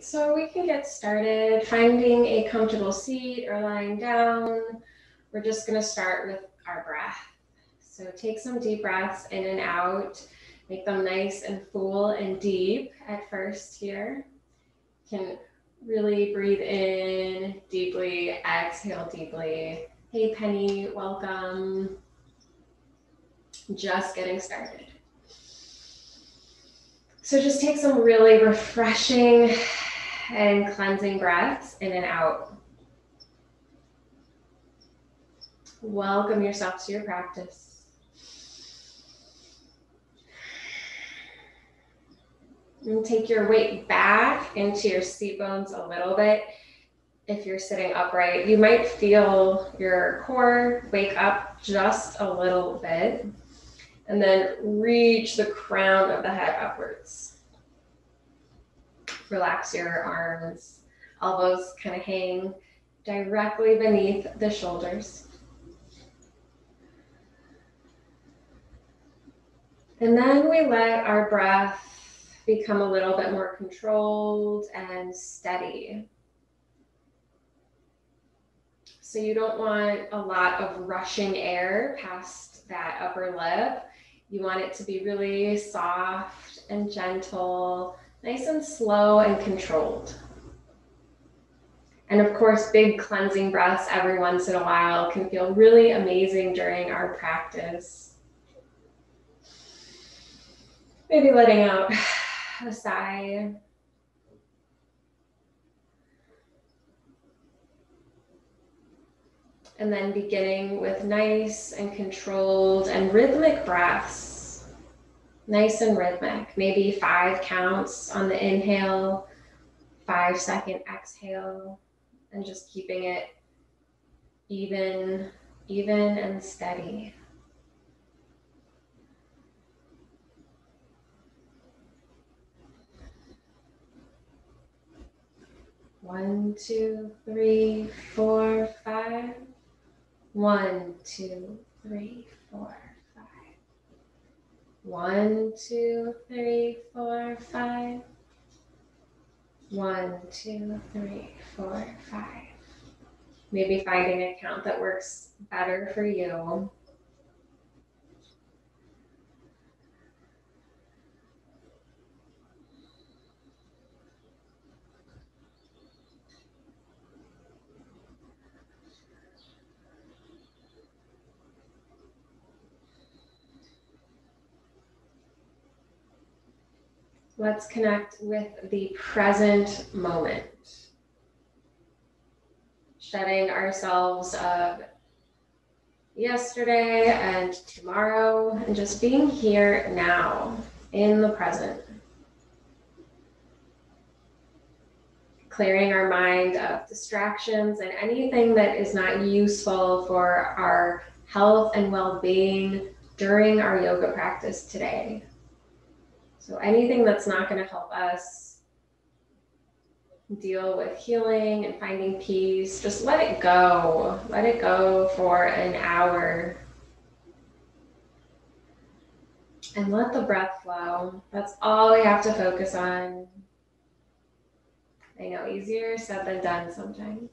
Great, so we can get started finding a comfortable seat or lying down. We're just gonna start with our breath. So take some deep breaths in and out. Make them nice and full and deep at first here. You can really breathe in deeply, exhale deeply. Hey Penny, welcome. Just getting started. So just take some really refreshing and cleansing breaths in and out. Welcome yourself to your practice. And take your weight back into your seat bones a little bit. If you're sitting upright, you might feel your core wake up just a little bit. And then reach the crown of the head upwards. Relax your arms, elbows kind of hang directly beneath the shoulders. And then we let our breath become a little bit more controlled and steady. So you don't want a lot of rushing air past that upper lip. You want it to be really soft and gentle, nice and slow and controlled. And of course, big cleansing breaths every once in a while can feel really amazing during our practice. Maybe letting out a sigh. And then beginning with nice and controlled and rhythmic breaths. Nice and rhythmic, maybe 5 counts on the inhale, 5-second exhale, and just keeping it even and steady. One, 2, 3, 4, 5. 1, 2, 3, 4, 5. 1, 2, 3, 4, 5. 1, 2, 3, 4, 5. Maybe finding a count that works better for you. Let's connect with the present moment. Shedding ourselves of yesterday and tomorrow, and just being here now, in the present. Clearing our mind of distractions and anything that is not useful for our health and well-being during our yoga practice today. So anything that's not going to help us deal with healing and finding peace, just let it go. Let it go for an hour. And let the breath flow. That's all we have to focus on. I know, easier said than done sometimes.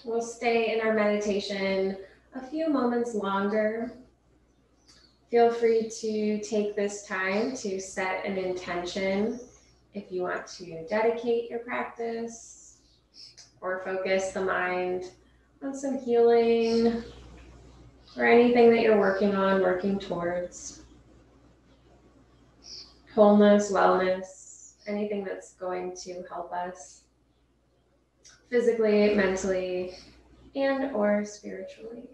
We'll stay in our meditation a few moments longer. Feel free to take this time to set an intention if you want to dedicate your practice or focus the mind on some healing or anything that you're working on, working towards. Wholeness, wellness, anything that's going to help us physically, mentally, and or spiritually.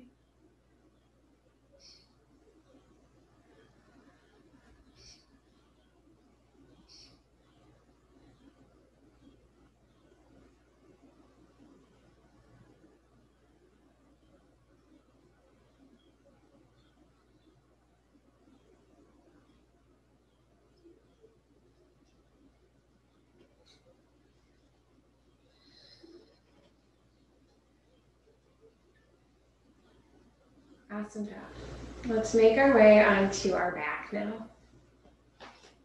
Awesome job. Let's make our way onto our back now.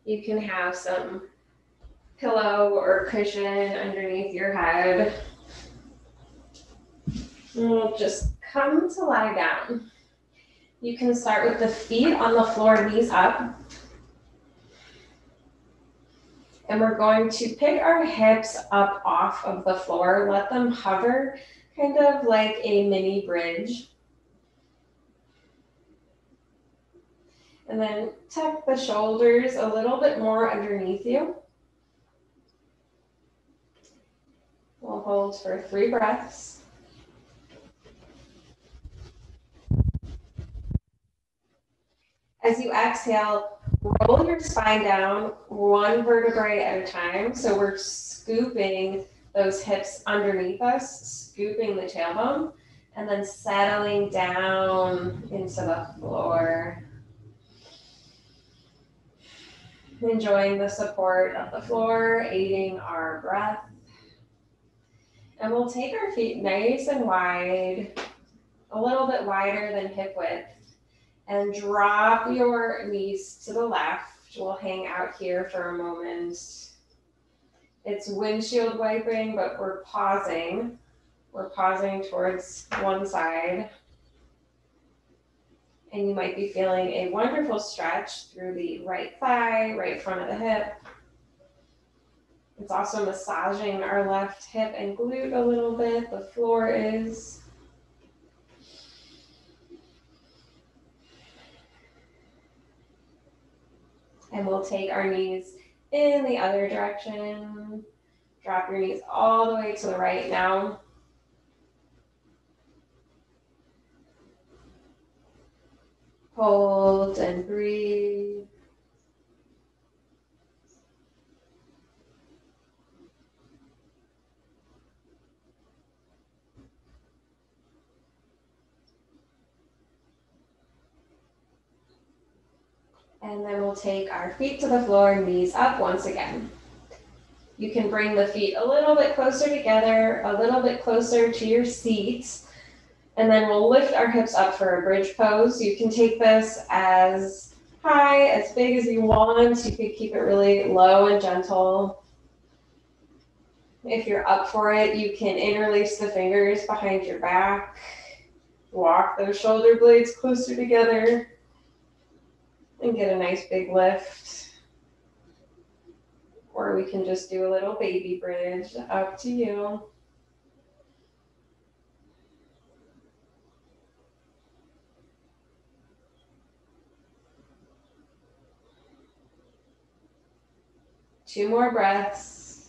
You can have some pillow or cushion underneath your head. And we'll just come to lie down. You can start with the feet on the floor, knees up. And we're going to pick our hips up off of the floor, let them hover, kind of like a mini bridge. And then tuck the shoulders a little bit more underneath you. We'll hold for 3 breaths. As you exhale, roll your spine down 1 vertebrae at a time. So we're scooping those hips underneath us, scooping the tailbone, and then settling down into the floor. Enjoying the support of the floor, aiding our breath. And we'll take our feet nice and wide, a little bit wider than hip width, and drop your knees to the left. We'll hang out here for a moment. It's windshield wiping, but we're pausing. We're pausing towards one side. And you might be feeling a wonderful stretch through the right thigh, right front of the hip. It's also massaging our left hip and glute a little bit. The floor is. And we'll take our knees in the other direction. Drop your knees all the way to the right now. Hold and breathe. And then we'll take our feet to the floor, knees up once again. You can bring the feet a little bit closer together, a little bit closer to your seat. And then we'll lift our hips up for a bridge pose. You can take this as high, as big as you want. You could keep it really low and gentle. If you're up for it, you can interlace the fingers behind your back. Walk those shoulder blades closer together and get a nice big lift. Or we can just do a little baby bridge, up to you. Two more breaths.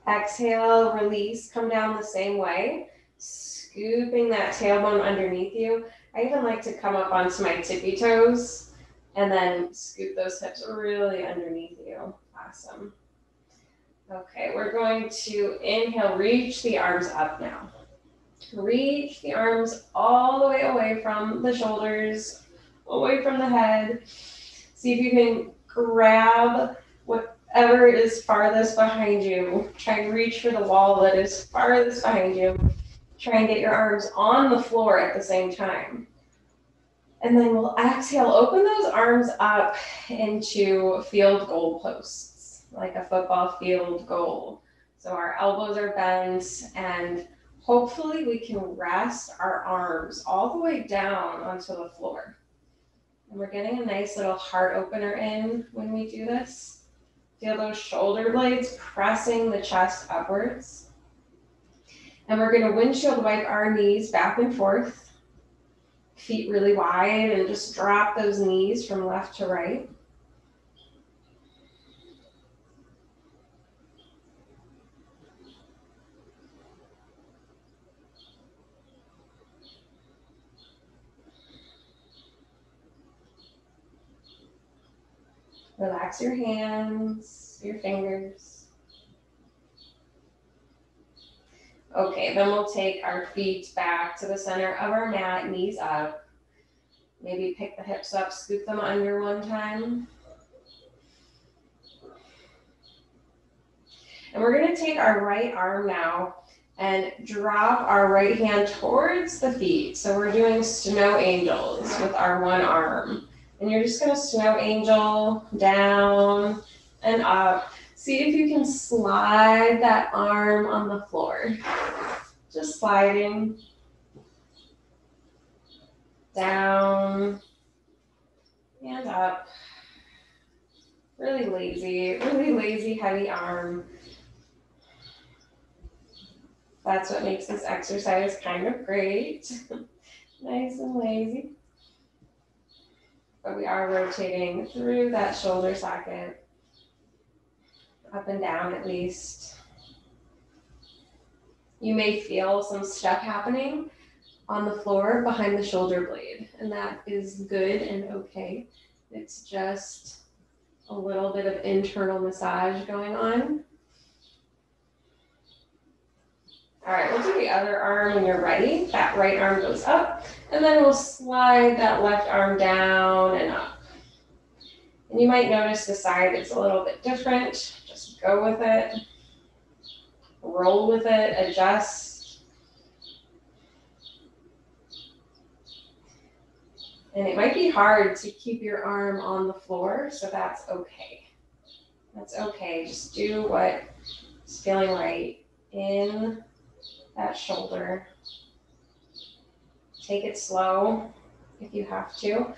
Exhale, release, come down the same way, scooping that tailbone underneath you. I even like to come up onto my tippy toes and then scoop those hips really underneath you. Awesome. Okay, we're going to inhale, reach the arms up now. Reach the arms all the way away from the shoulders, away from the head. See if you can grab whatever is farthest behind you. Try and reach for the wall that is farthest behind you. Try and get your arms on the floor at the same time. And then we'll exhale, open those arms up into field goal posts, like a football field goal. So our elbows are bent, and hopefully we can rest our arms all the way down onto the floor. And we're getting a nice little heart opener in when we do this. Feel those shoulder blades pressing the chest upwards. And we're going to windshield wipe our knees back and forth. Feet really wide, and just drop those knees from left to right. Relax your hands, your fingers. Okay, then we'll take our feet back to the center of our mat, knees up. Maybe pick the hips up, scoop them under one time. And we're going to take our right arm now and drop our right hand towards the feet. So we're doing snow angels with our one arm. And you're just gonna snow angel down and up. See if you can slide that arm on the floor. Just sliding down and up. Really lazy, heavy arm. That's what makes this exercise kind of great. Nice and lazy. But we are rotating through that shoulder socket, up and down at least. You may feel some stuff happening on the floor behind the shoulder blade, and that is good and okay. It's just a little bit of internal massage going on. All right, we'll do the other arm when you're ready. That right arm goes up, and then we'll slide that left arm down and up. And you might notice the side is a little bit different. Just go with it, roll with it, adjust. And it might be hard to keep your arm on the floor, so that's okay. That's okay, just do what is feeling right in that shoulder. Take it slow if you have to.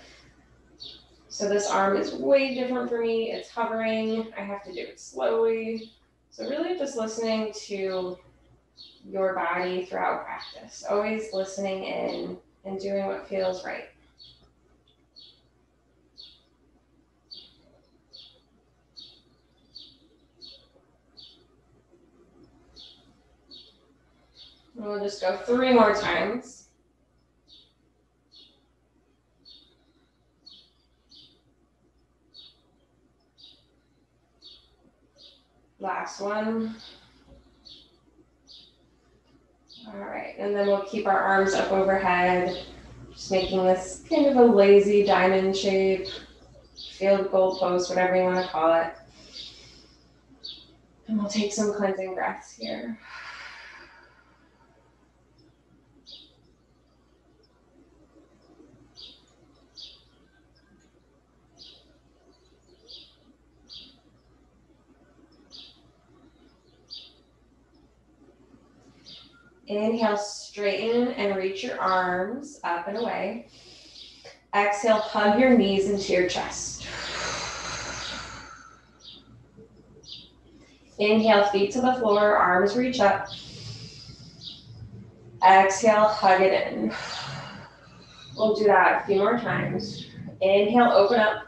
So this arm is way different for me. It's hovering. I have to do it slowly. So really just listening to your body throughout practice. Always listening in and doing what feels right. And we'll just go 3 more times. Last one. All right, and then we'll keep our arms up overhead, just making this kind of a lazy diamond shape, field goal pose, whatever you want to call it. And we'll take some cleansing breaths here. Inhale, straighten and reach your arms up and away. Exhale, hug your knees into your chest. Inhale, feet to the floor, arms reach up. Exhale, hug it in. We'll do that a few more times. Inhale, open up.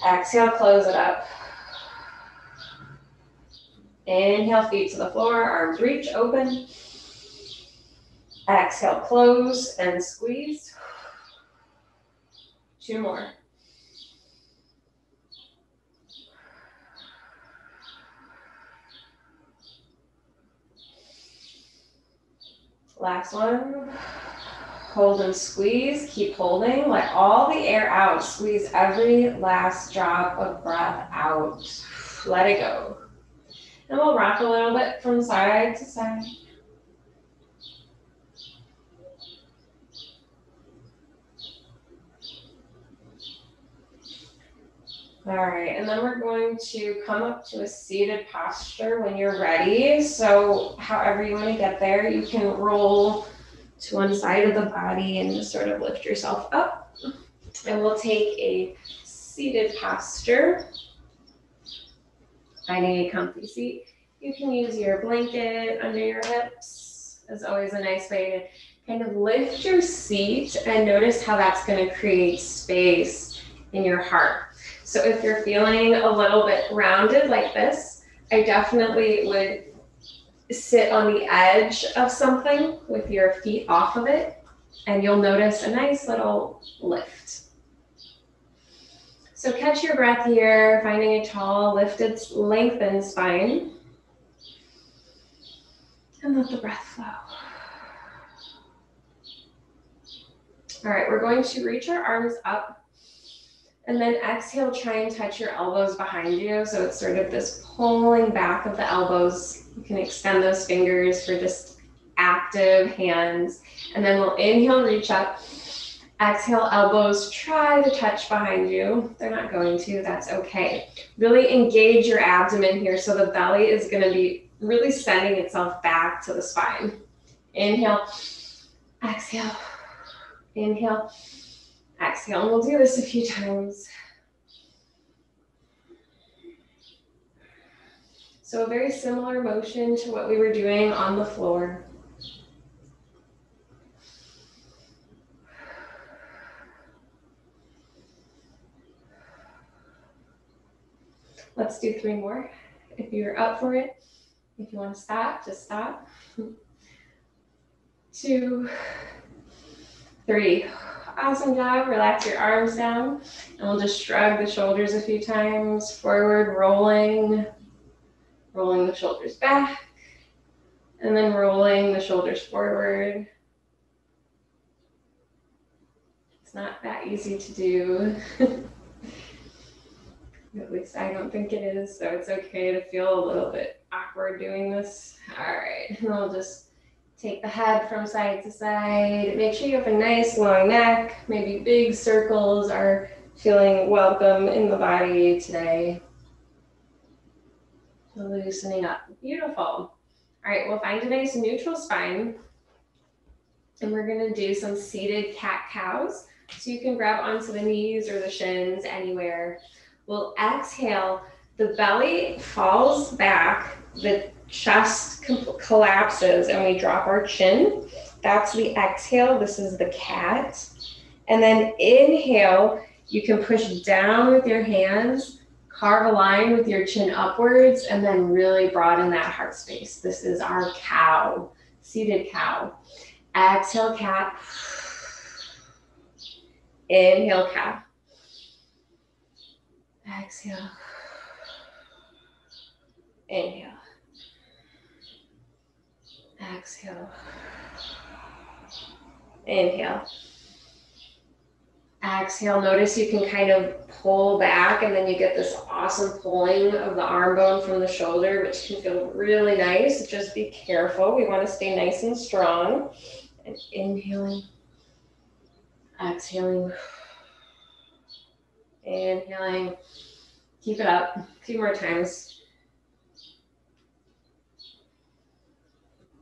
Exhale, close it up. Inhale, feet to the floor, arms reach, open. Exhale, close and squeeze. 2 more. Last one. Hold and squeeze. Keep holding. Let all the air out. Squeeze every last drop of breath out. Let it go. And we'll rock a little bit from side to side. All right, and then we're going to come up to a seated posture when you're ready. So however you want to get there, you can roll to one side of the body and just sort of lift yourself up. And we'll take a seated posture. Finding a comfy seat. You can use your blanket under your hips. It's always a nice way to kind of lift your seat and notice how that's going to create space in your heart. So if you're feeling a little bit rounded like this, I definitely would sit on the edge of something with your feet off of it, and you'll notice a nice little lift. So catch your breath here, finding a tall, lifted, lengthened spine. And let the breath flow. All right, we're going to reach our arms up And then exhale, try and touch your elbows behind you. So it's sort of this pulling back of the elbows. You can extend those fingers for just active hands. And then we'll inhale, reach up. Exhale, elbows try to touch behind you. They're not going to, that's okay. Really engage your abdomen here. So the belly is gonna be really sending itself back to the spine. Inhale, exhale, inhale, exhale. And we'll do this a few times. So a very similar motion to what we were doing on the floor. Let's do 3 more. If you're up for it, if you want to stop, just stop. 2, 3. Awesome job. Relax your arms down. And we'll just shrug the shoulders a few times. Forward, rolling. Rolling the shoulders back. And then rolling the shoulders forward. It's not that easy to do. At least I don't think it is, so it's okay to feel a little bit awkward doing this. All right, and we'll just take the head from side to side. Make sure you have a nice long neck. Maybe big circles are feeling welcome in the body today. Loosening up. Beautiful. All right, we'll find a nice neutral spine. And we're gonna do some seated cat-cows. So you can grab onto the knees or the shins, anywhere. We'll exhale, the belly falls back, the chest collapses, and we drop our chin. That's the exhale. This is the cat. And then inhale, you can push down with your hands, carve a line with your chin upwards, and then really broaden that heart space. This is our cow, seated cow. Exhale, cat. Inhale, cat. Exhale. Inhale. Exhale. Inhale. Exhale. Notice you can kind of pull back, and then you get this awesome pulling of the arm bone from the shoulder, which can feel really nice. Just be careful. We want to stay nice and strong. And inhaling. Exhaling. Inhaling. Keep it up. A few more times.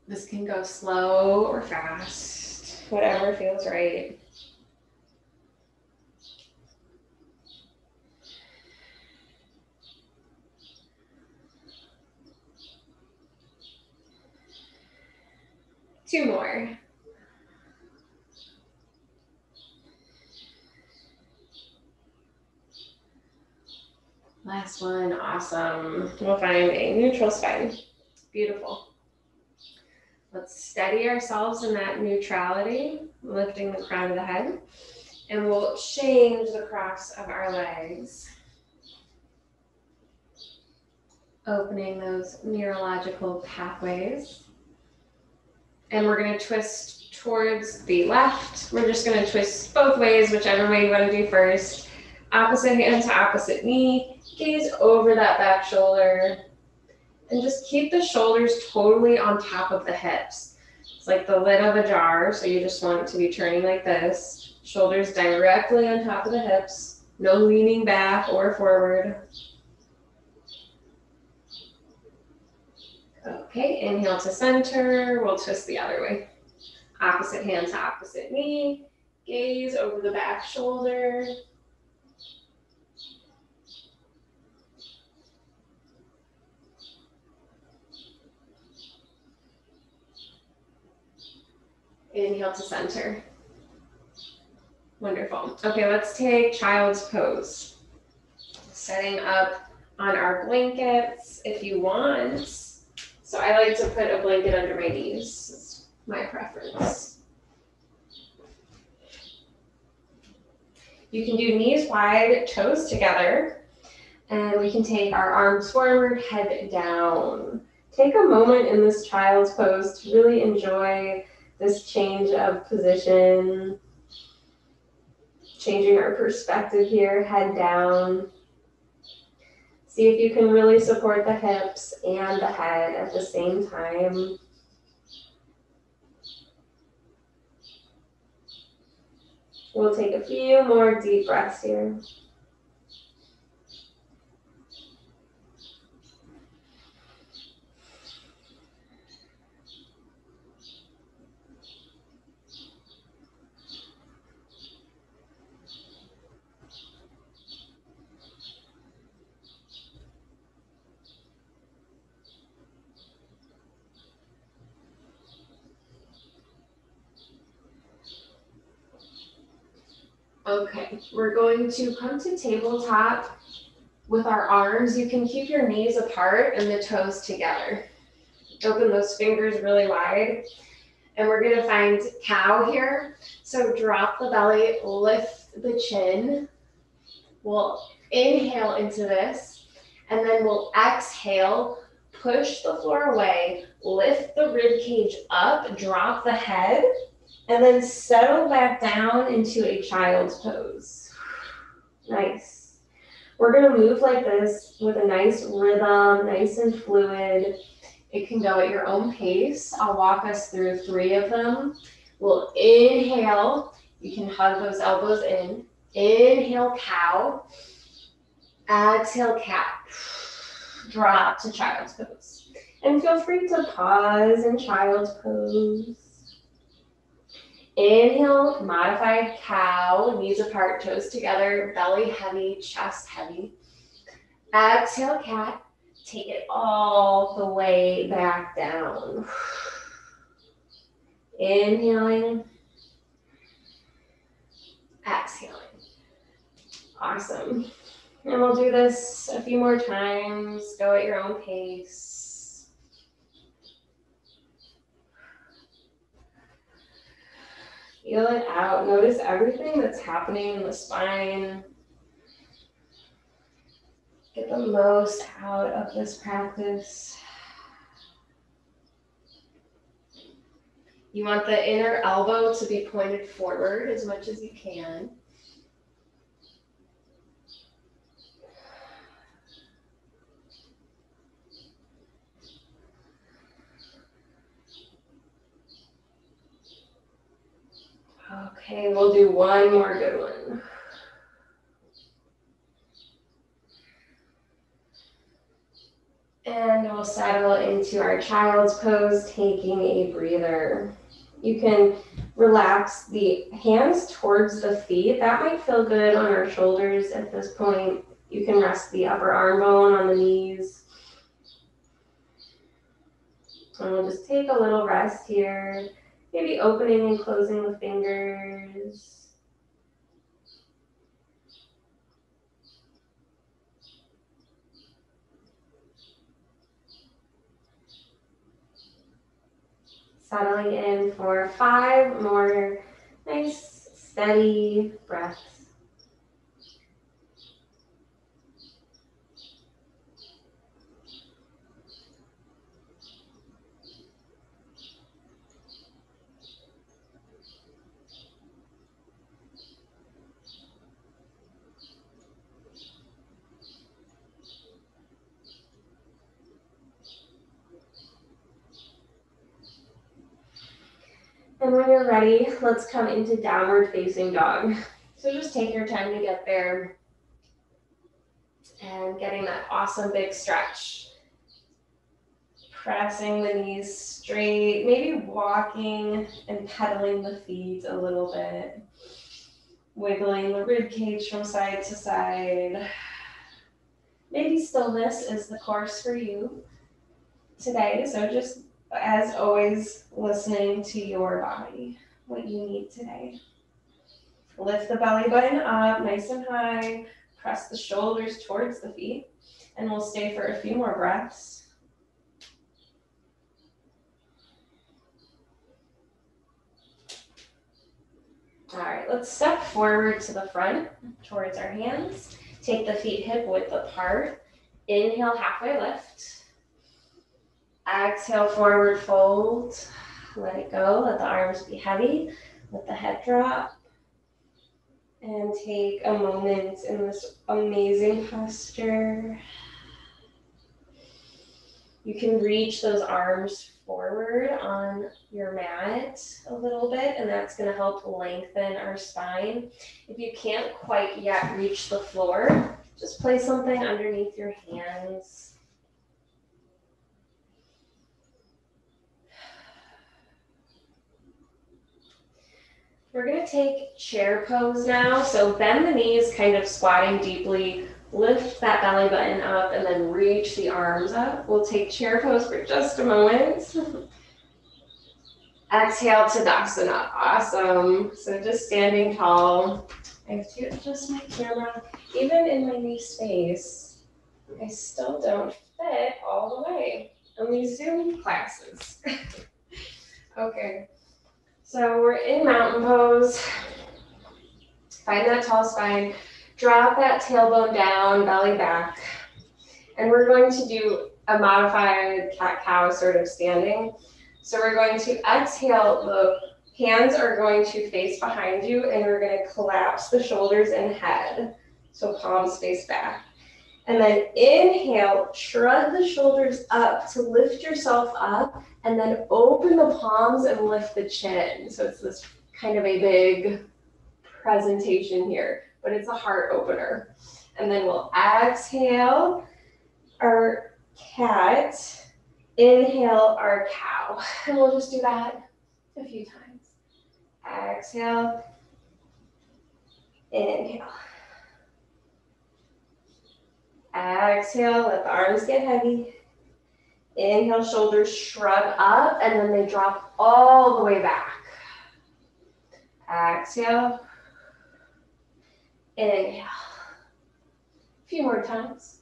This can go slow or fast, whatever feels right. Two more. Last one, awesome. We'll find a neutral spine. Beautiful. Let's steady ourselves in that neutrality, lifting the crown of the head. And we'll change the crofts of our legs. Opening those neurological pathways. And we're going to twist towards the left. We're just going to twist both ways, whichever way you want to do first. Opposite hand to opposite knee. Gaze over that back shoulder. And just keep the shoulders totally on top of the hips. It's like the lid of a jar, so you just want it to be turning like this. Shoulders directly on top of the hips. No leaning back or forward. Okay, inhale to center. We'll twist the other way. Opposite hand to opposite knee. Gaze over the back shoulder. Inhale to center. Wonderful. Okay, let's take child's pose. Setting up on our blankets if you want. So I like to put a blanket under my knees. It's my preference. You can do knees wide, toes together, and we can take our arms forward, head down. Take a moment in this child's pose to really enjoy this change of position. Changing our perspective here, head down. See if you can really support the hips and the head at the same time. We'll take a few more deep breaths here. Okay, we're going to come to tabletop with our arms. You can keep your knees apart and the toes together. Open those fingers really wide. And we're gonna find cow here. So drop the belly, lift the chin. We'll inhale into this, and then we'll exhale, push the floor away, lift the rib cage up, drop the head, and then settle back down into a child's pose. Nice. We're gonna move like this with a nice rhythm, nice and fluid. It can go at your own pace. I'll walk us through 3 of them. We'll inhale. You can hug those elbows in. Inhale, cow. Exhale, cat. Drop to child's pose. And feel free to pause in child's pose. Inhale, modified cow, knees apart, toes together, belly heavy, chest heavy. Exhale, cat. Take it all the way back down. Inhaling. Exhaling. Awesome. And we'll do this a few more times. Go at your own pace. Feel it out. Notice everything that's happening in the spine. Get the most out of this practice. You want the inner elbow to be pointed forward as much as you can. Okay, we'll do one more good one. And we'll settle into our child's pose, taking a breather. You can relax the hands towards the feet. That might feel good on our shoulders at this point. You can rest the upper arm bone on the knees. And we'll just take a little rest here. Maybe opening and closing the fingers. Settling in for 5 more nice, steady breaths. And when you're ready, let's come into downward facing dog. So just take your time to get there and getting that awesome big stretch. Pressing the knees straight, maybe walking and pedaling the feet a little bit. Wiggling the rib cage from side to side. Maybe stillness is the course for you today, so just as always, listening to your body, what you need today. Lift the belly button up nice and high. Press the shoulders towards the feet. And we'll stay for a few more breaths. All right, let's step forward to the front towards our hands. Take the feet hip width apart. Inhale, halfway lift. Exhale, forward fold. Let it go. Let the arms be heavy. Let the head drop. And take a moment in this amazing posture. You can reach those arms forward on your mat a little bit, and that's going to help lengthen our spine. If you can't quite yet reach the floor, just place something underneath your hands. We're going to take chair pose now. So bend the knees, kind of squatting deeply. Lift that belly button up and then reach the arms up. We'll take chair pose for just a moment. Exhale, Tadasana. Awesome. So just standing tall. I have to adjust my camera. Even in my new space, I still don't fit all the way on these Zoom classes. Okay. So we're in mountain pose. Find that tall spine. Drop that tailbone down, belly back. And we're going to do a modified cat-cow sort of standing. So we're going to exhale. The hands are going to face behind you, and we're going to collapse the shoulders and head. So palms face back. And then inhale, shrug the shoulders up to lift yourself up, and then open the palms and lift the chin. So it's this kind of a big presentation here, but it's a heart opener. And then we'll exhale our cat, inhale our cow. And we'll just do that a few times. Exhale, inhale. Exhale, let the arms get heavy. Inhale, shoulders shrug up, and then they drop all the way back. Exhale. Inhale. A few more times.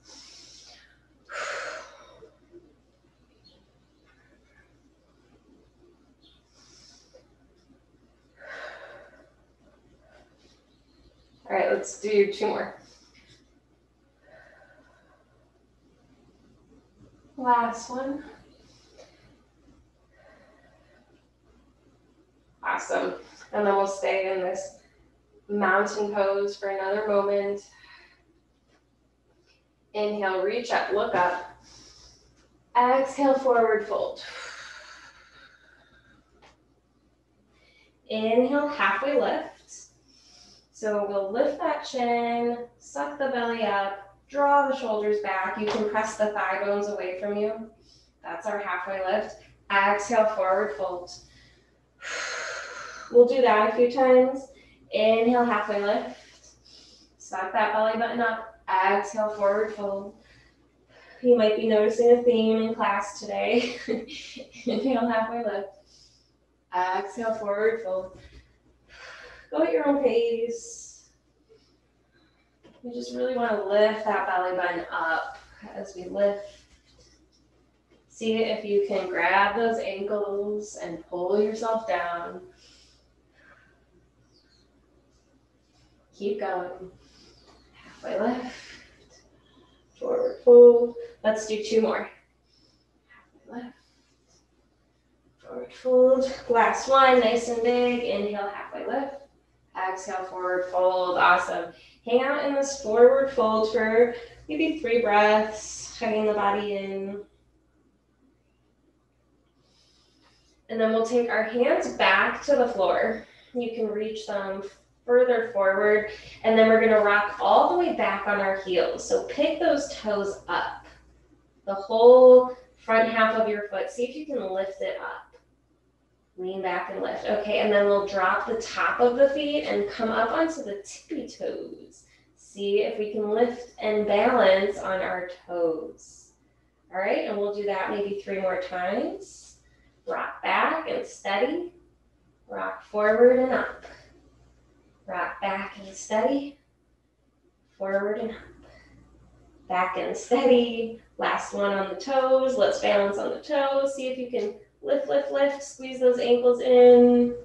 All right, let's do two more. Last one. Awesome. And then we'll stay in this mountain pose for another moment. Inhale, reach up, look up. Exhale, forward fold. Inhale, halfway lift. So we'll lift that chin, suck the belly up, draw the shoulders back. You can press the thigh bones away from you. That's our halfway lift. Exhale, forward fold. We'll do that a few times. Inhale, halfway lift. Suck that belly button up. Exhale, forward fold. You might be noticing a theme in class today. Inhale, halfway lift. Exhale, forward fold. Go at your own pace. You just really want to lift that belly button up as we lift. See if you can grab those ankles and pull yourself down. Keep going. Halfway lift. Forward fold. Let's do two more. Halfway lift. Forward fold. Last one, nice and big. Inhale, halfway lift. Exhale, forward fold. Awesome. Hang out in this forward fold for maybe 3 breaths, hugging the body in. And then we'll take our hands back to the floor. You can reach them further forward, and then we're going to rock all the way back on our heels. So pick those toes up, the whole front half of your foot. See if you can lift it up. Lean back and lift. Okay, and then we'll drop the top of the feet and come up onto the tippy toes. See if we can lift and balance on our toes. All right, and we'll do that maybe 3 more times. Rock back and steady. Rock forward and up. Rock back and steady. Forward and up. Back and steady. Last one on the toes. Let's balance on the toes. See if you can lift, lift, lift. Squeeze those ankles in.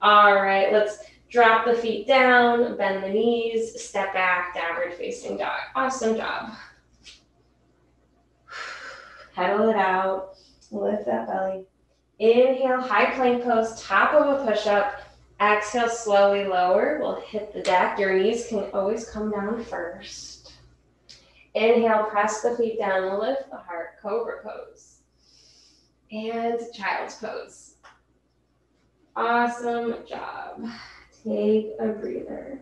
All right, let's drop the feet down, bend the knees, step back, downward facing dog. Awesome job. Pedal it out. Lift that belly. Inhale, high plank pose, top of a push-up. Exhale, slowly lower. We'll hit the deck. Your knees can always come down first. Inhale, press the feet down, lift the heart, cobra pose. And child's pose. Awesome job. Take a breather.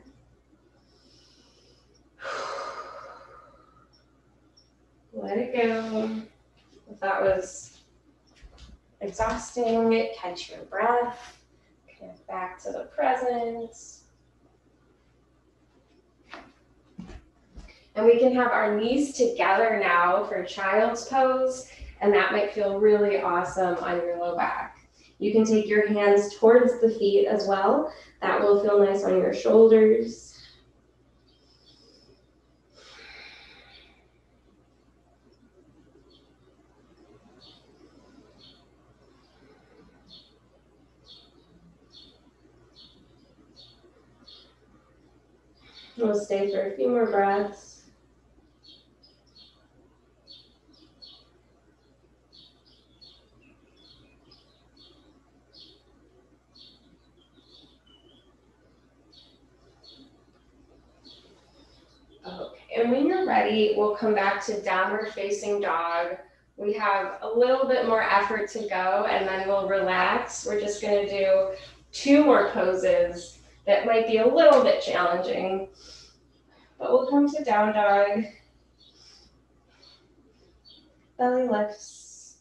Let it go. If that was exhausting, catch your breath. Connect back to the present. And we can have our knees together now for child's pose, and that might feel really awesome on your low back. You can take your hands towards the feet as well. That will feel nice on your shoulders. We'll stay for a few more breaths. Okay, and when you're ready, we'll come back to downward facing dog. We have a little bit more effort to go, and then we'll relax. We're just going to do 2 more poses that might be a little bit challenging. But we'll come to down dog. Belly lifts.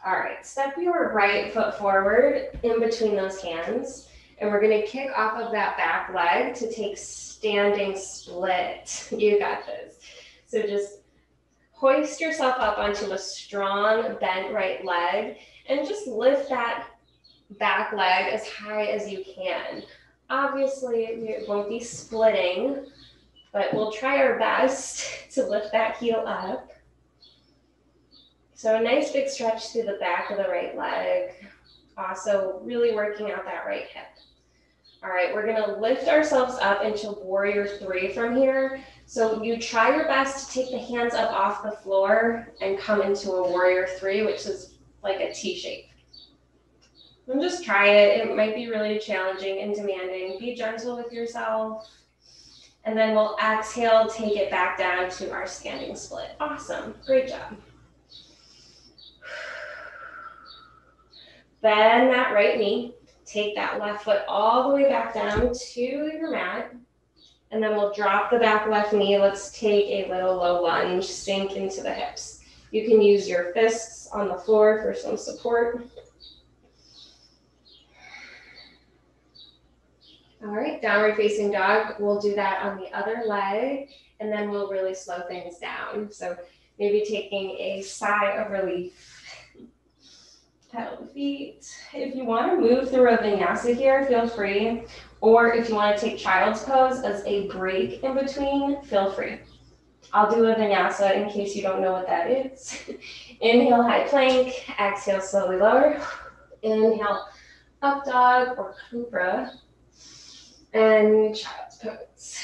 All right, step your right foot forward in between those hands. And we're going to kick off of that back leg to take standing split. You got this. So just hoist yourself up onto a strong bent right leg and just lift that back leg as high as you can. Obviously, it won't be splitting, but we'll try our best to lift that heel up. So a nice big stretch through the back of the right leg. Also really working out that right hip. All right, we're gonna lift ourselves up into warrior 3 from here. So you try your best to take the hands up off the floor and come into a warrior 3, which is like a T shape. And just try it. It might be really challenging and demanding. Be gentle with yourself. And then we'll exhale, take it back down to our standing split. Awesome, great job. Bend that right knee. Take that left foot all the way back down to your mat. And then we'll drop the back left knee. Let's take a little low lunge, sink into the hips. You can use your fists on the floor for some support. All right, downward facing dog. We'll do that on the other leg, and then we'll really slow things down. So maybe taking a sigh of relief. Pedal the feet. If you want to move through a vinyasa here, feel free. Or if you want to take child's pose as a break in between, feel free. I'll do a vinyasa in case you don't know what that is. Inhale, high plank. Exhale, slowly lower. Inhale, up dog or cobra. And child's pose.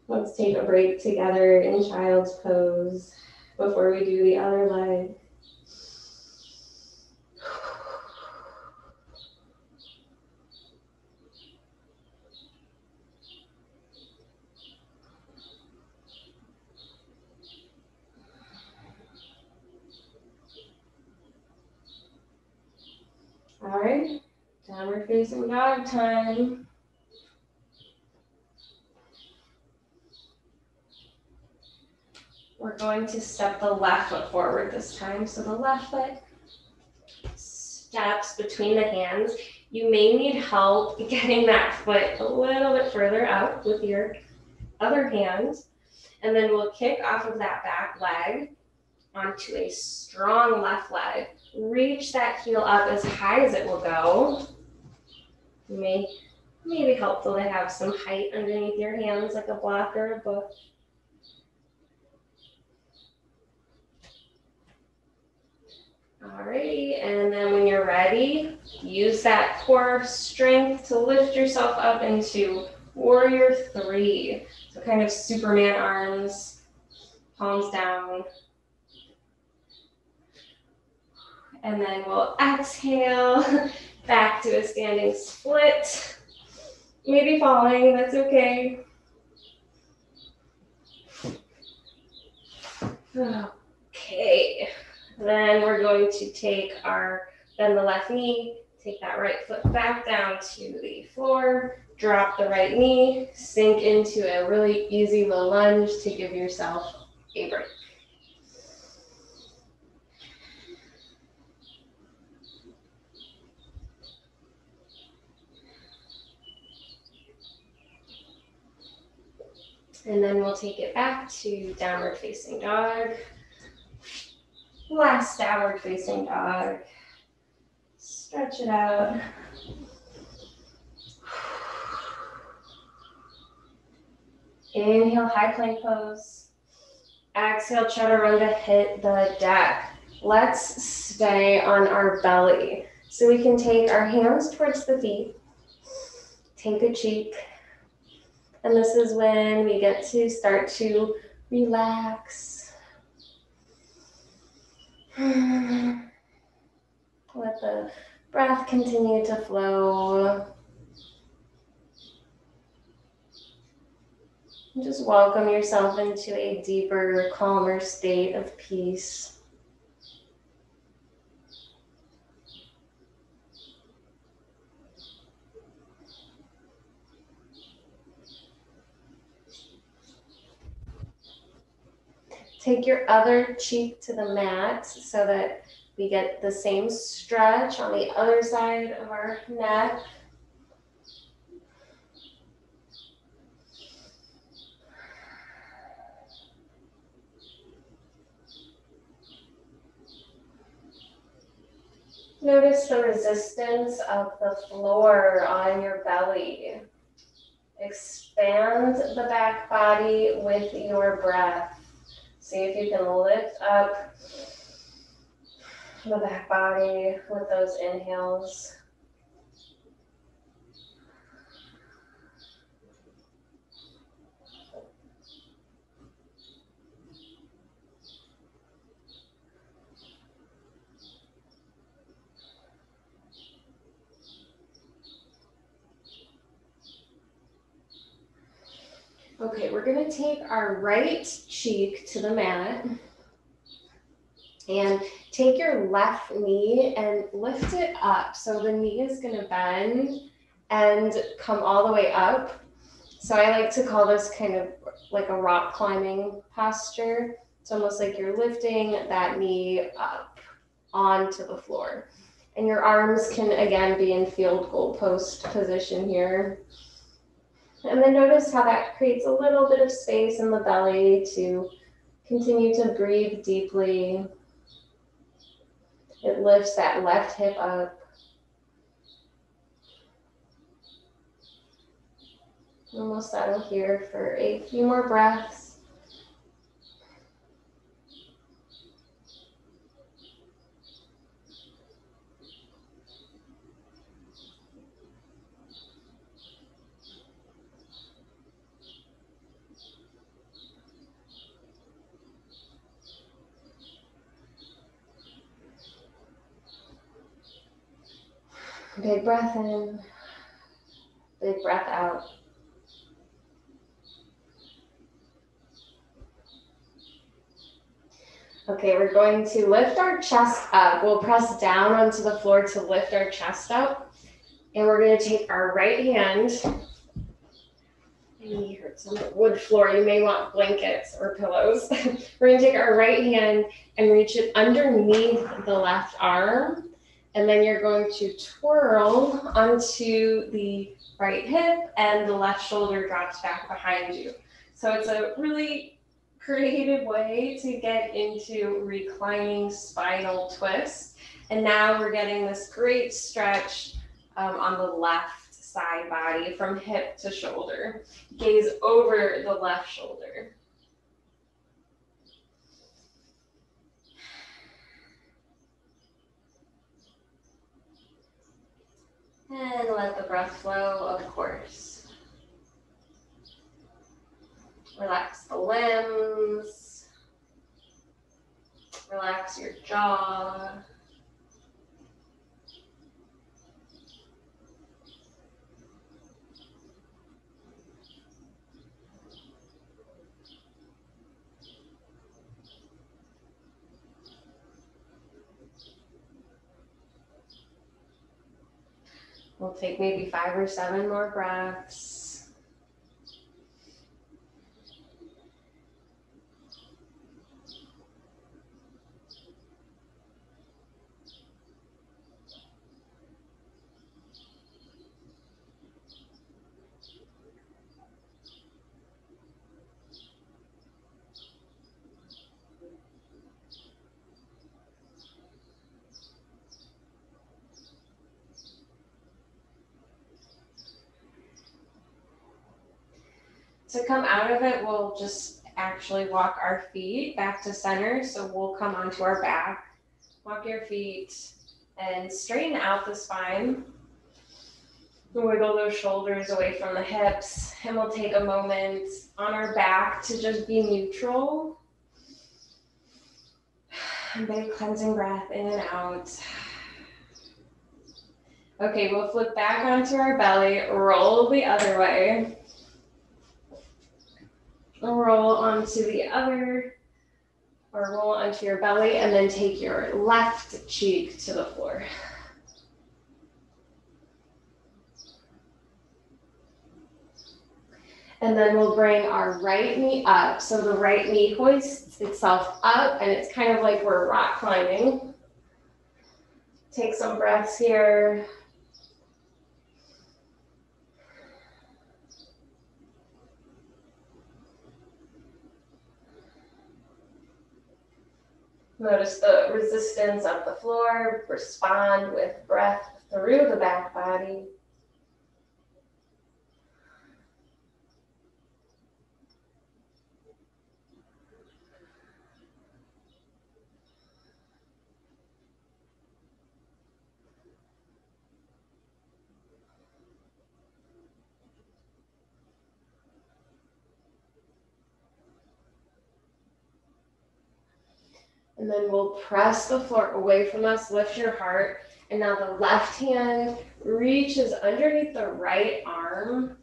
Let's take a break together in child's pose before we do the other leg. All right, downward facing dog time. We're going to step the left foot forward this time. So the left foot steps between the hands. You may need help getting that foot a little bit further out with your other hand. And then we'll kick off of that back leg onto a strong left leg. Reach that heel up as high as it will go. It may be helpful to have some height underneath your hands, like a block or a book. Alrighty, and then when you're ready, use that core strength to lift yourself up into warrior 3. So kind of Superman arms, palms down. And then we'll exhale, Back to a standing split. Maybe falling, that's okay. Okay, then we're going to bend the left knee, take that right foot back down to the floor, drop the right knee, sink into a really easy low lunge to give yourself a break. And then we'll take it back to downward facing dog. Last downward facing dog. Stretch it out. Inhale, high plank pose. Exhale, chaturanga, hit the deck. Let's stay on our belly. So we can take our hands towards the feet, take a cheek, and this is when we get to start to relax. Let the breath continue to flow. Just welcome yourself into a deeper, calmer state of peace. Take your other cheek to the mat so that we get the same stretch on the other side of our neck. Notice the resistance of the floor on your belly. Expand the back body with your breath. See if you can lift up the back body with those inhales. Okay, we're going to take our right cheek to the mat and take your left knee and lift it up. So the knee is going to bend and come all the way up. So I like to call this kind of like a rock climbing posture. It's almost like you're lifting that knee up onto the floor. And your arms can again be in field goal post position here. And then notice how that creates a little bit of space in the belly to continue to breathe deeply. It lifts that left hip up. Almost settle here for a few more breaths. Big breath in, big breath out. Okay, we're going to lift our chest up. We'll press down onto the floor to lift our chest up. And we're going to take our right hand. My knee hurts on the wood floor. You may want blankets or pillows. We're going to take our right hand and reach it underneath the left arm. And then you're going to twirl onto the right hip and the left shoulder drops back behind you. So it's a really creative way to get into reclining spinal twist. And now we're getting this great stretch on the left side body from hip to shoulder. Gaze over the left shoulder. And let the breath flow, of course. Relax the limbs. Relax your jaw. We'll take maybe 5 or 7 more breaths. To come out of it, we'll just actually walk our feet back to center. So we'll come onto our back, walk your feet, and straighten out the spine. Wiggle those shoulders away from the hips, and we'll take a moment on our back to just be neutral. And big cleansing breath in and out. Okay, we'll flip back onto our belly, roll the other way. Roll onto the other, or roll onto your belly, and then take your left cheek to the floor. And then we'll bring our right knee up. So the right knee hoists itself up, and it's kind of like we're rock climbing. Take some breaths here. Notice the resistance of the floor. Respond with breath through the back body. And then we'll press the floor away from us, lift your heart. And now the left hand reaches underneath the right arm,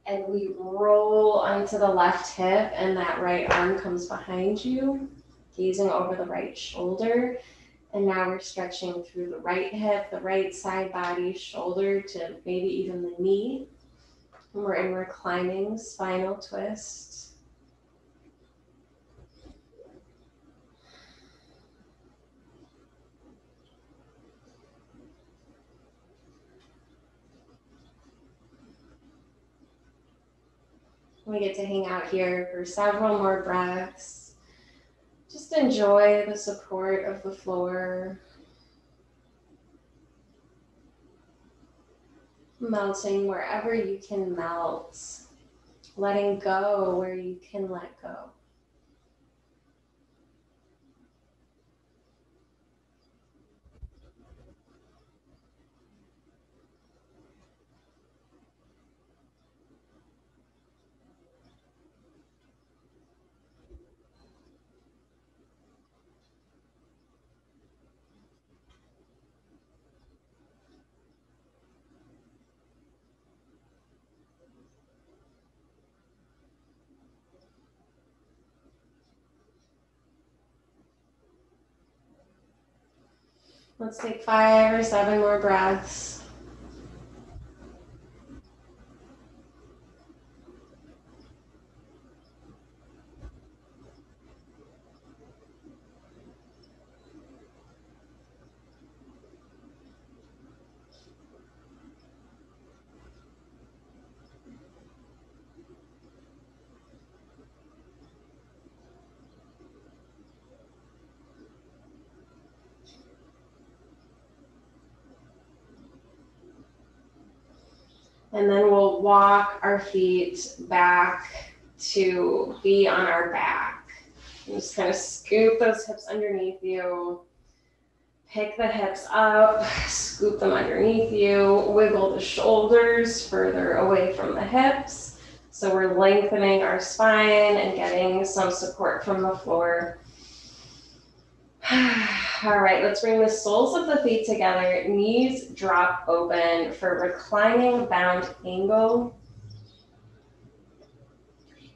and we roll onto the left hip, and that right arm comes behind you, gazing over the right shoulder. And now we're stretching through the right hip, the right side body, shoulder to maybe even the knee. And we're in reclining spinal twist. We get to hang out here for several more breaths. Just enjoy the support of the floor. Melting wherever you can melt. Letting go where you can let go. Let's take 5 or 7 more breaths. And then we'll walk our feet back to be on our back. And just kind of scoop those hips underneath you. Pick the hips up, scoop them underneath you. Wiggle the shoulders further away from the hips. So we're lengthening our spine and getting some support from the floor. All right, let's bring the soles of the feet together. Knees drop open for reclining bound angle.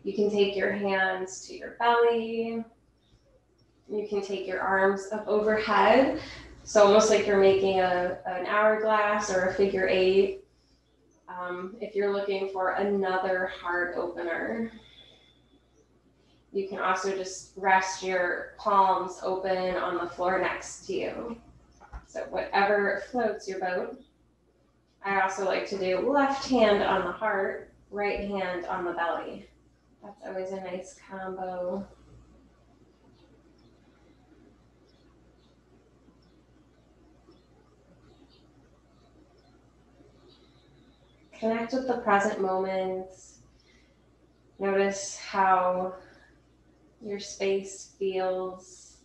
You can take your hands to your belly. You can take your arms up overhead. So almost like you're making an hourglass or a figure eight. If you're looking for another heart opener, you can also just rest your palms open on the floor next to you. So whatever floats your boat. I also like to do left hand on the heart, right hand on the belly. That's always a nice combo. Connect with the present moment. Notice how your space feels.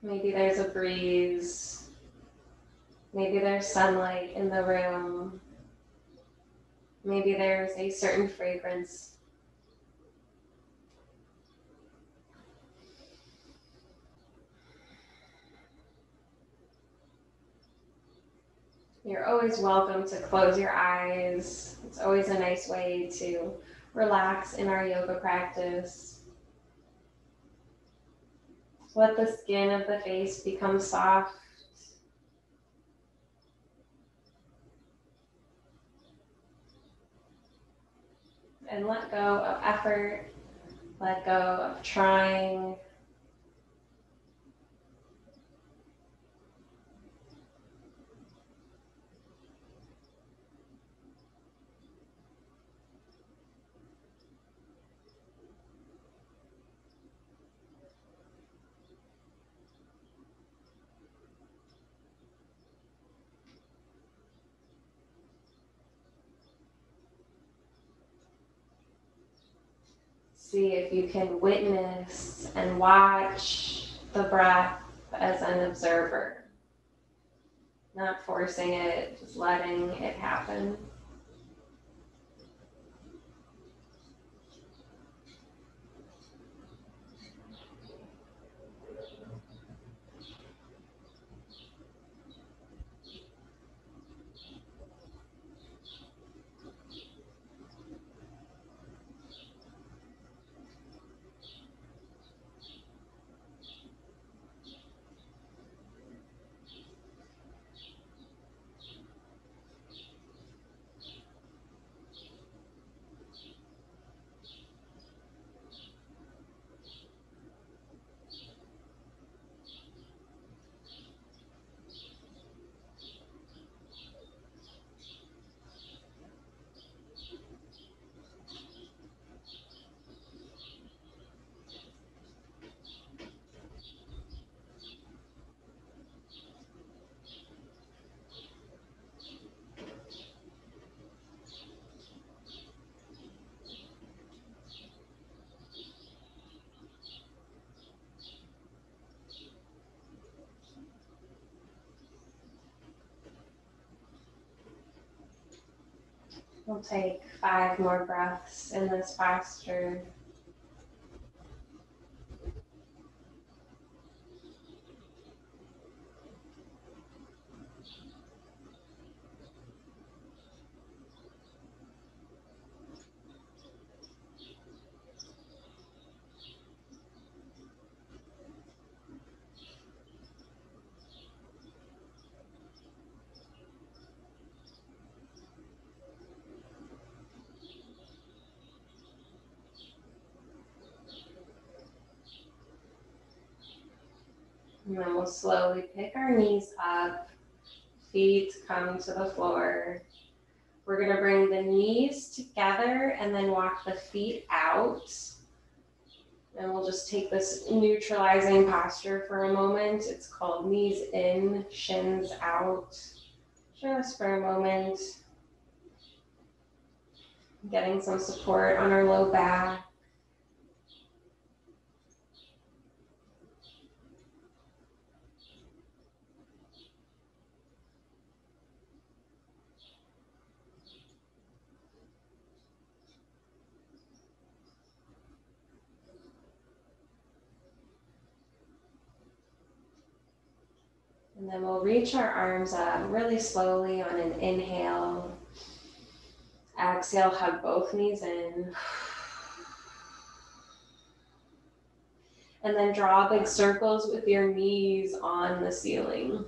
Maybe there's a breeze. Maybe there's sunlight in the room. Maybe there's a certain fragrance. You're always welcome to close your eyes. It's always a nice way to relax in our yoga practice. Let the skin of the face become soft. And let go of effort. Let go of trying. See if you can witness and watch the breath as an observer. Not forcing it, just letting it happen. We'll take 5 more breaths in this posture. And then we'll slowly pick our knees up, feet come to the floor. We're going to bring the knees together and then walk the feet out. And we'll just take this neutralizing posture for a moment. It's called knees in, shins out. Just for a moment. Getting some support on our low back. And then we'll reach our arms up really slowly on an inhale. Exhale, hug both knees in. And then draw big circles with your knees on the ceiling.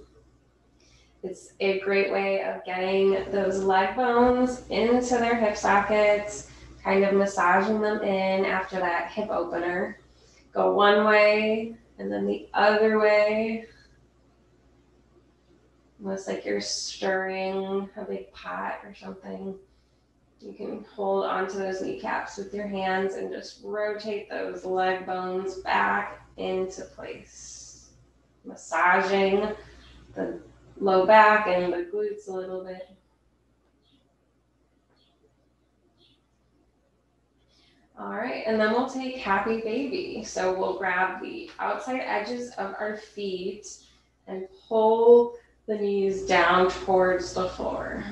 It's a great way of getting those leg bones into their hip sockets, kind of massaging them in after that hip opener. Go one way and then the other way. Almost like you're stirring a big pot or something. You can hold onto those kneecaps with your hands and just rotate those leg bones back into place. Massaging the low back and the glutes a little bit. All right, and then we'll take happy baby. So we'll grab the outside edges of our feet and pull the knees down towards the floor.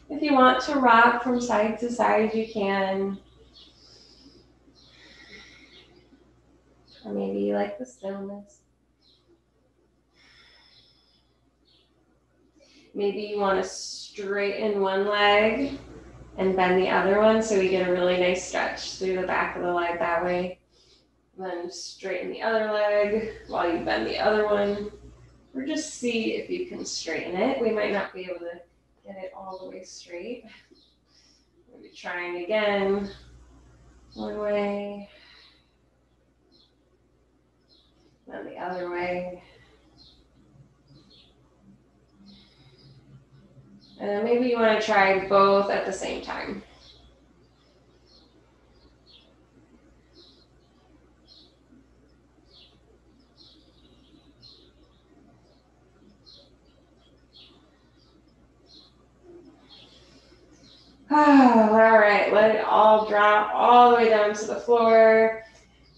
If you want to rock from side to side, you can. Or maybe you like the stillness. Maybe you want to straighten one leg and bend the other one so we get a really nice stretch through the back of the leg that way. Then straighten the other leg while you bend the other one. Or just see if you can straighten it. We might not be able to get it all the way straight. Maybe trying again. One way. Then the other way. And then maybe you want to try both at the same time. All right, let it all drop all the way down to the floor.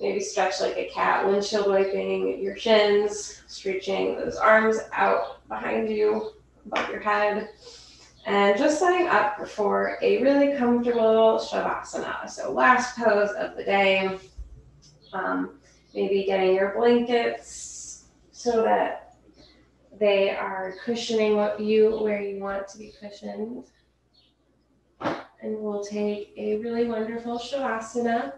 Maybe stretch like a cat, windshield wiping your shins, stretching those arms out behind you, above your head. And just setting up for a really comfortable Shavasana. So last pose of the day, maybe getting your blankets so that they are cushioning you where you want to be cushioned. And we'll take a really wonderful Shavasana.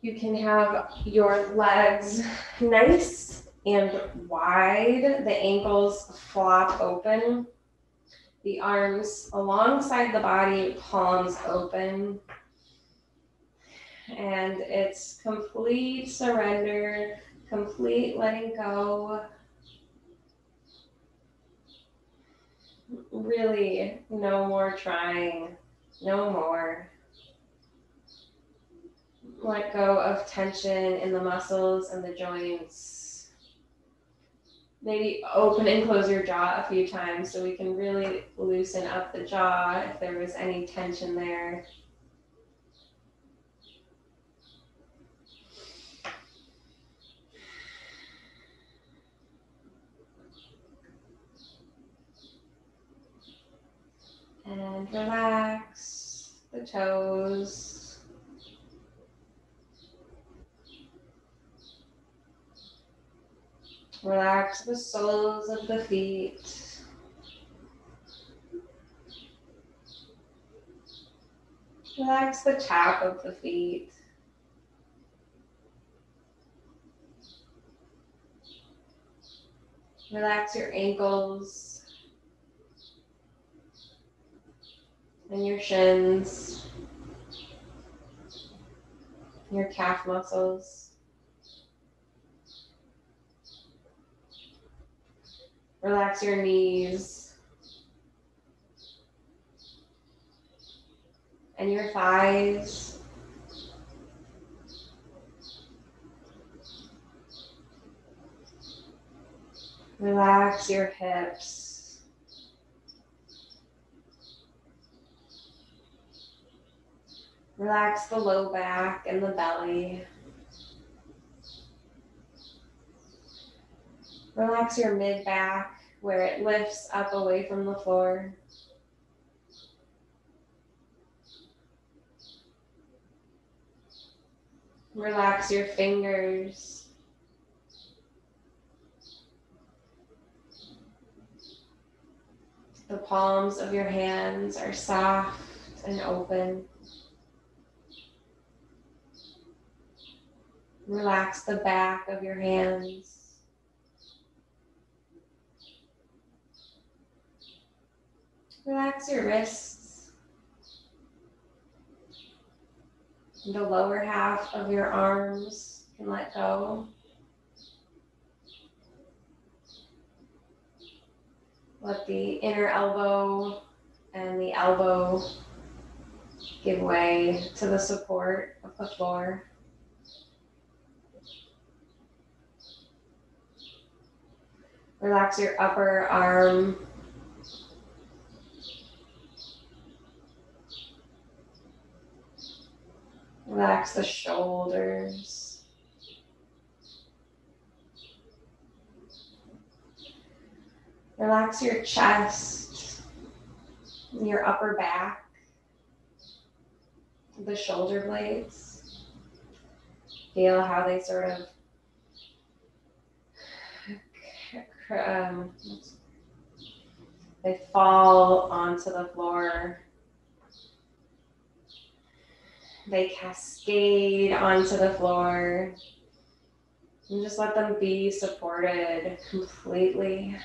You can have your legs nice and wide, the ankles flop open, the arms alongside the body, palms open. And it's complete surrender, complete letting go. Really, no more trying, no more. Let go of tension in the muscles and the joints. Maybe open and close your jaw a few times so we can really loosen up the jaw if there was any tension there. And relax the toes. Relax the soles of the feet. Relax the top of the feet. Relax your ankles and your shins, your calf muscles. Relax your knees and your thighs. Relax your hips. Relax the low back and the belly. Relax your mid-back where it lifts up away from the floor. Relax your fingers. The palms of your hands are soft and open. Relax the back of your hands. Relax your wrists. The lower half of your arms can let go. Let the inner elbow and the elbow give way to the support of the floor. Relax your upper arm. Relax the shoulders. Relax your chest, your upper back, the shoulder blades. Feel how they sort of they fall onto the floor. They cascade onto the floor. And just let them be supported completely.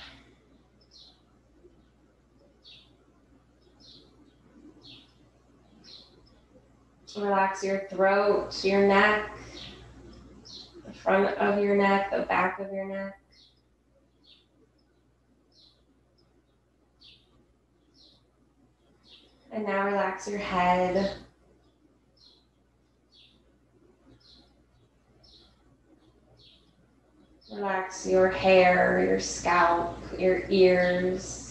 Relax your throat, your neck, the front of your neck, the back of your neck. And now relax your head. Relax your hair, your scalp, your ears.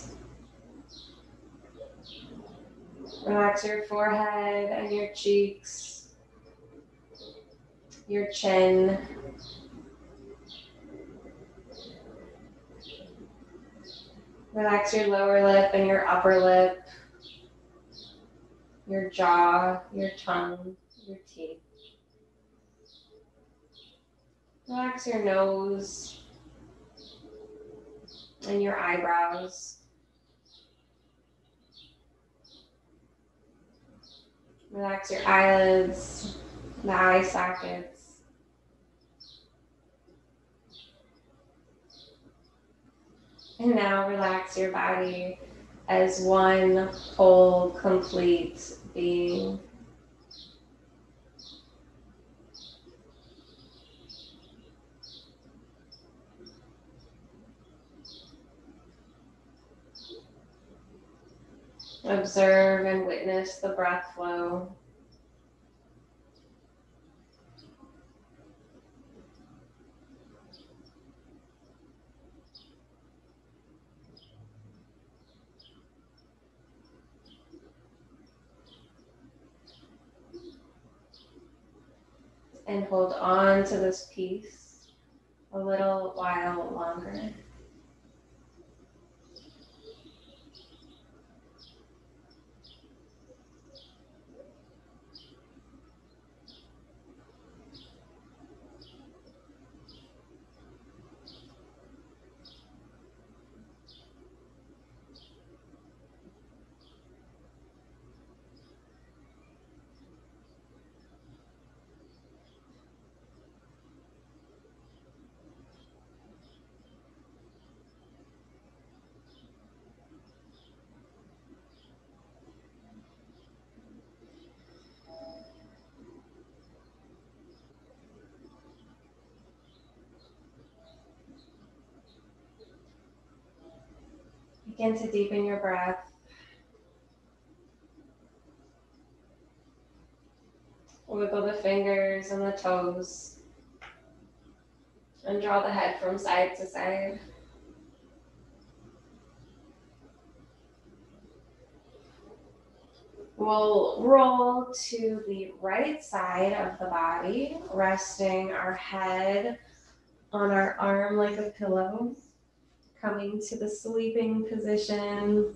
Relax your forehead and your cheeks, your chin. Relax your lower lip and your upper lip, your jaw, your tongue, your teeth. Relax your nose and your eyebrows. Relax your eyelids, the eye sockets. And now relax your body as one whole, complete being. Observe and witness the breath flow. And hold on to this piece a little while longer. Begin to deepen your breath. Wiggle the fingers and the toes. And draw the head from side to side. We'll roll to the right side of the body, resting our head on our arm like a pillow. Coming to the sleeping position,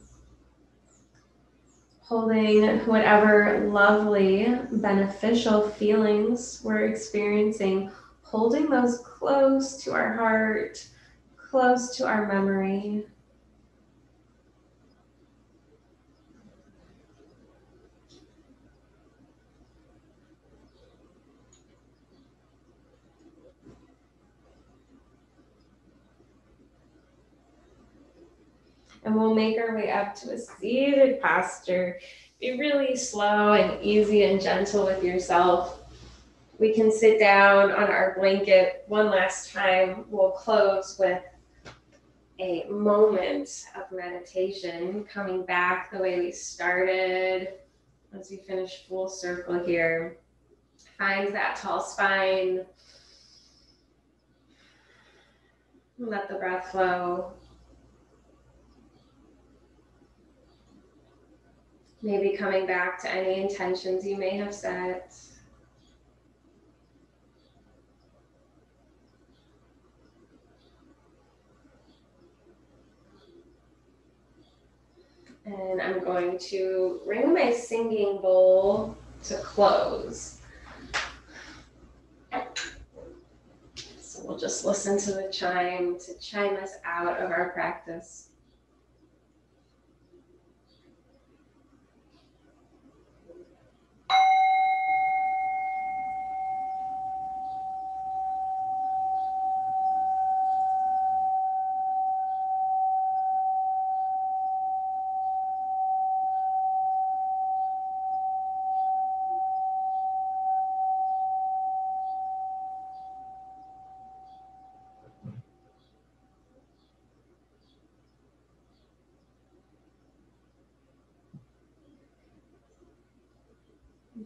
holding whatever lovely, beneficial feelings we're experiencing, holding those close to our heart, close to our memory. And we'll make our way up to a seated posture. Be really slow and easy and gentle with yourself. We can sit down on our blanket one last time. We'll close with a moment of meditation, coming back the way we started. Once we finish full circle here, find that tall spine. Let the breath flow. Maybe coming back to any intentions you may have set. And I'm going to ring my singing bowl to close. So we'll just listen to the chime to chime us out of our practice.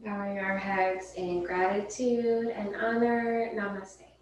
Bowing our heads in gratitude and honor. Namaste.